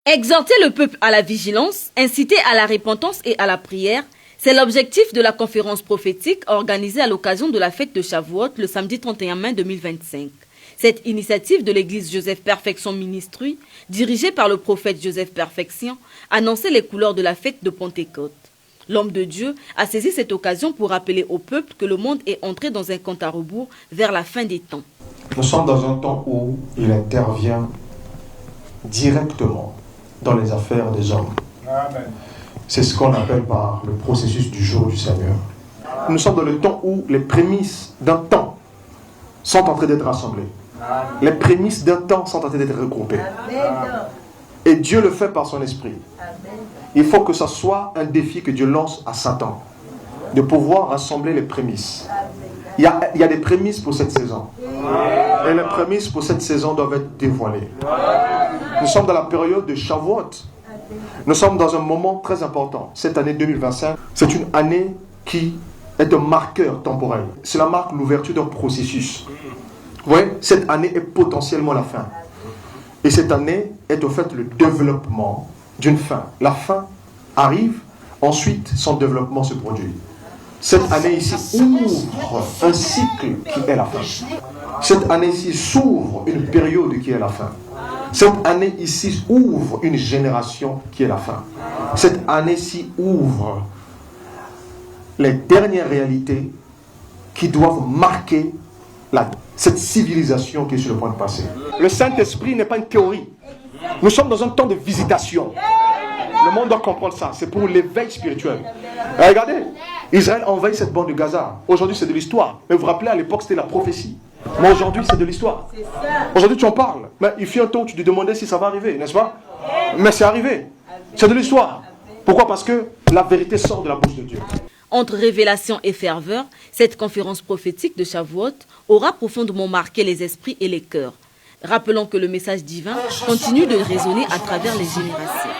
Exhorter le peuple à la vigilance, inciter à la repentance et à la prière, c'est l'objectif de la conférence prophétique organisée à l'occasion de la fête de Shavuot le samedi 31 mai 2025. Cette initiative de l'église Joseph Perfection Ministry, dirigée par le prophète Joseph Perfection, annonçait les couleurs de la fête de Pentecôte. L'homme de Dieu a saisi cette occasion pour rappeler au peuple que le monde est entré dans un compte à rebours vers la fin des temps. Nous sommes dans un temps où il intervient directement dans les affaires des hommes. C'est ce qu'on appelle par le processus du jour du Seigneur. Nous sommes dans le temps où les prémices d'un temps sont en train d'être rassemblées. Les prémices d'un temps sont en train d'être regroupées. Et Dieu le fait par son esprit. Il faut que ce soit un défi que Dieu lance à Satan, de pouvoir rassembler les prémices. Il y a des prémices pour cette saison. Et les prémices pour cette saison doivent être dévoilées. Nous sommes dans la période de Shavuot. Nous sommes dans un moment très important. Cette année 2025, c'est une année qui est un marqueur temporel. Cela marque l'ouverture d'un processus. Vous voyez, cette année est potentiellement la fin. Et cette année est au fait le développement d'une fin. La fin arrive, ensuite son développement se produit. Cette année ici ouvre un cycle qui est la fin. Cette année ici s'ouvre une période qui est la fin. Cette année ici ouvre une génération qui est la fin. Cette année-ci ouvre les dernières réalités qui doivent marquer cette civilisation qui est sur le point de passer. Le Saint-Esprit n'est pas une théorie. Nous sommes dans un temps de visitation. Le monde doit comprendre ça. C'est pour l'éveil spirituel. Et regardez, Israël envahit cette bande de Gaza. Aujourd'hui, c'est de l'histoire. Mais vous vous rappelez, à l'époque, c'était la prophétie. Mais aujourd'hui, c'est de l'histoire. Aujourd'hui, tu en parles. Mais il fut un temps où tu te demandais si ça va arriver, n'est-ce pas? Mais c'est arrivé. C'est de l'histoire. Pourquoi? Parce que la vérité sort de la bouche de Dieu. Entre révélation et ferveur, cette conférence prophétique de Shavuot aura profondément marqué les esprits et les cœurs. Rappelons que le message divin continue de résonner à travers les générations.